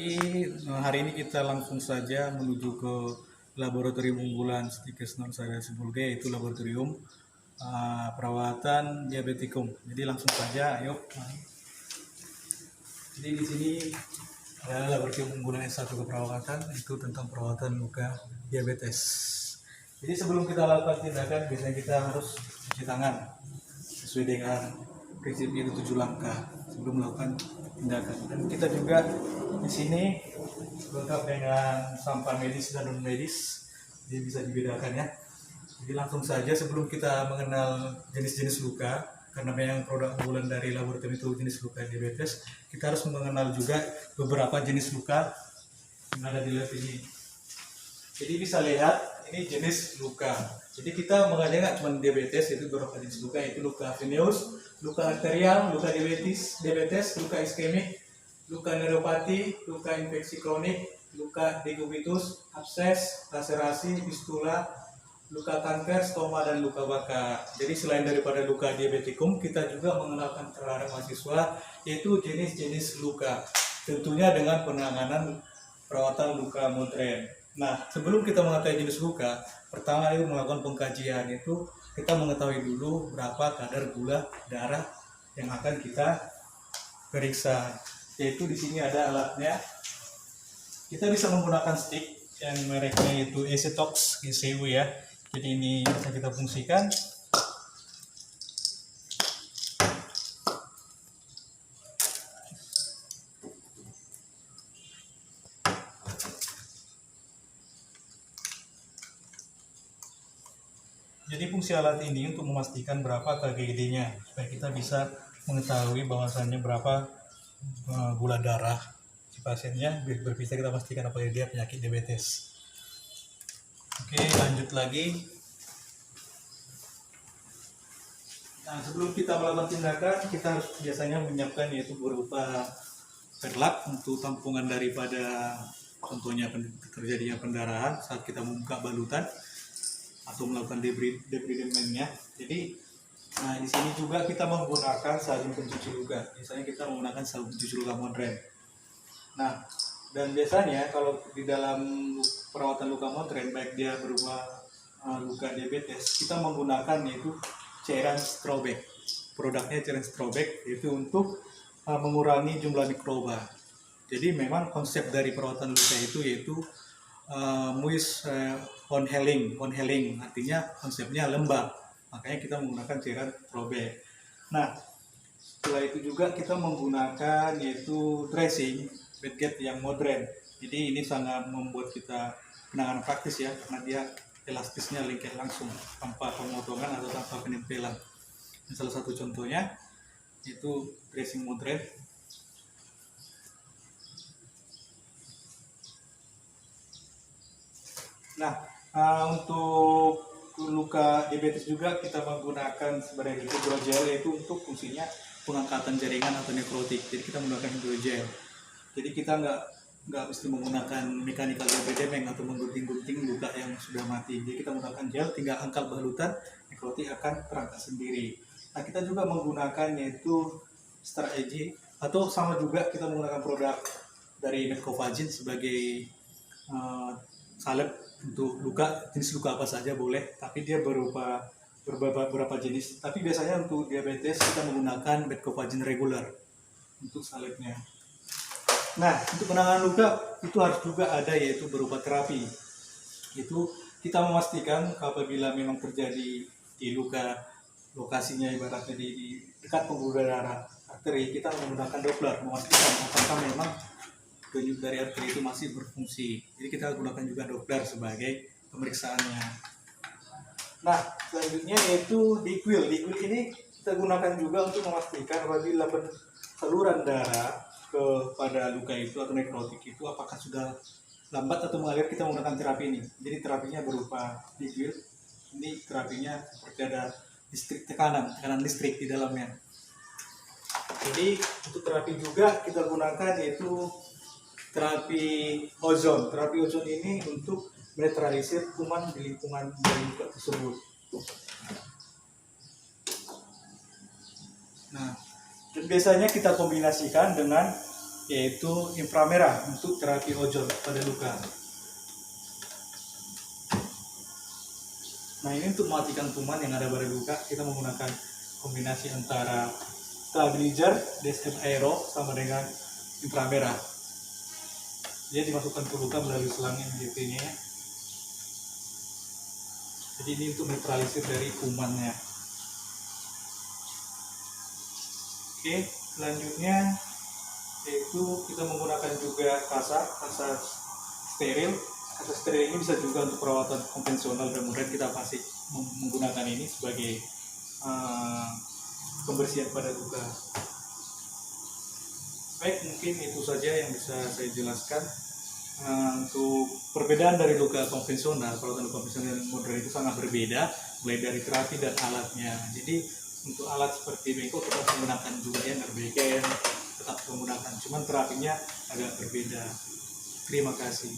pagi. Hari ini kita langsung saja menuju ke laboratorium unggulan Stikes non Bulga, yaitu laboratorium perawatan diabetikum. Jadi langsung saja, ayo. Jadi di sini ada laboratorium unggulan S1 keperawatan, itu tentang perawatan luka diabetes. Jadi sebelum kita lakukan tindakan, biasanya kita harus cuci tangan sesuai dengan prinsip itu 7 langkah sebelum melakukan tindakan. Dan kita juga di sini lengkap dengan sampah medis dan non medis, jadi bisa dibedakan ya. Jadi langsung saja sebelum kita mengenal jenis-jenis luka, karena memang produk unggulan dari laboratorium itu jenis luka diabetes, kita harus mengenal juga beberapa jenis luka yang ada di lab ini. Jadi bisa lihat ini jenis luka. Jadi kita mengenalnya nggak cuma diabetes, itu beberapa jenis luka, yaitu luka veneus, luka arterial, luka diabetes, luka iskemik, luka neuropati, luka infeksi kronik, luka decubitus, abses, laserasi, fistula, luka kanker, stoma, dan luka bakar. Jadi selain daripada luka diabetikum, kita juga mengenalkan terhadap mahasiswa yaitu jenis-jenis luka, tentunya dengan penanganan perawatan luka modern. Nah, sebelum kita mengetahui jenis luka, pertama itu melakukan pengkajian, itu kita mengetahui dulu berapa kadar gula darah yang akan kita periksa. Yaitu di sini ada alatnya. Kita bisa menggunakan stick yang mereknya itu Acetox GCU ya. Jadi ini bisa kita fungsikan. Jadi fungsi alat ini untuk memastikan berapa KGD-nya, supaya kita bisa mengetahui bahwasannya berapa gula darah si pasiennya, biar bisa kita pastikan apakah dia penyakit diabetes. Oke, lanjut lagi. Nah, sebelum kita melakukan tindakan, kita harus biasanya menyiapkan yaitu berupa perlap untuk tampungan daripada contohnya terjadinya pendarahan saat kita membuka balutan atau melakukan debridemennya. Jadi, nah di sini juga kita menggunakan sabun pencuci luka. Biasanya kita menggunakan sabun pencuci luka modern. Nah, dan biasanya kalau di dalam perawatan luka modern, baik dia berupa luka diabetes, kita menggunakan yaitu cairan Strobeck. Produknya cairan Strobeck, yaitu untuk mengurangi jumlah mikroba. Jadi memang konsep dari perawatan luka itu yaitu moist on healing, artinya konsepnya lembab, makanya kita menggunakan cairan Strobeck. Nah, setelah itu juga kita menggunakan yaitu dressing bedget yang modern. Jadi ini sangat membuat kita penanganan praktis ya, karena dia elastisnya lengket langsung tanpa pemotongan atau tanpa penempelan. Salah satu contohnya itu dressing modern. Nah, untuk luka diabetes juga kita menggunakan sebenarnya hidrogel, yaitu untuk fungsinya pengangkatan jaringan atau nekrotik. Jadi kita menggunakan hidrogel. Jadi kita nggak mesti menggunakan mechanical debridement atau menggunting-gunting luka yang sudah mati. Jadi kita menggunakan gel, tinggal angkat balutan, nekrotik akan terangkat sendiri. Nah, kita juga menggunakan yaitu Star AG, atau sama juga kita menggunakan produk dari Medcovagin sebagai salep untuk luka, jenis luka apa saja boleh, tapi dia berupa beberapa jenis. Tapi biasanya untuk diabetes kita menggunakan Medcovagin regular untuk salepnya. Nah, untuk penanganan luka itu harus juga ada yaitu berupa terapi. Itu kita memastikan apabila memang terjadi di luka, lokasinya ibaratnya di dekat pembuluh darah arteri, kita menggunakan Doppler memastikan apakah memang denyut dari arteri itu masih berfungsi. Jadi kita gunakan juga Doppler sebagai pemeriksaannya. Nah, selanjutnya yaitu Diquil. Diquil ini kita gunakan juga untuk memastikan apabila saluran darah kepada luka itu atau nekrotik itu apakah sudah lambat atau mengalir, kita menggunakan terapi ini. Jadi terapinya berupa Diquil. Ini terapinya seperti ada tekanan listrik di dalamnya. Jadi untuk terapi juga kita gunakan yaitu terapi ozon. Terapi ozon ini untuk menetralisir kuman di lingkungan dari luka tersebut. Nah, dan biasanya kita kombinasikan dengan yaitu inframerah untuk terapi ojol pada luka. Nah, ini untuk mematikan kuman yang ada pada luka, kita menggunakan kombinasi antara stabilizer DSM Aero sama dengan inframerah. Dia dimasukkan ke luka melalui selang MGP ini ya. Jadi ini untuk netralisir dari kumannya. Oke, selanjutnya yaitu kita menggunakan juga kasa steril. Kasa steril ini bisa juga untuk perawatan konvensional, dan kemudian kita masih menggunakan ini sebagai pembersihan pada luka. Baik, mungkin itu saja yang bisa saya jelaskan. Untuk perbedaan dari luka konvensional, perawatan luka konvensional dan modern itu sangat berbeda, mulai dari terapi dan alatnya. Jadi untuk alat seperti bengkok kita harus menggunakan juga ya, Nerbaken tetap menggunakan, cuman terapinya agak berbeda. Terima kasih.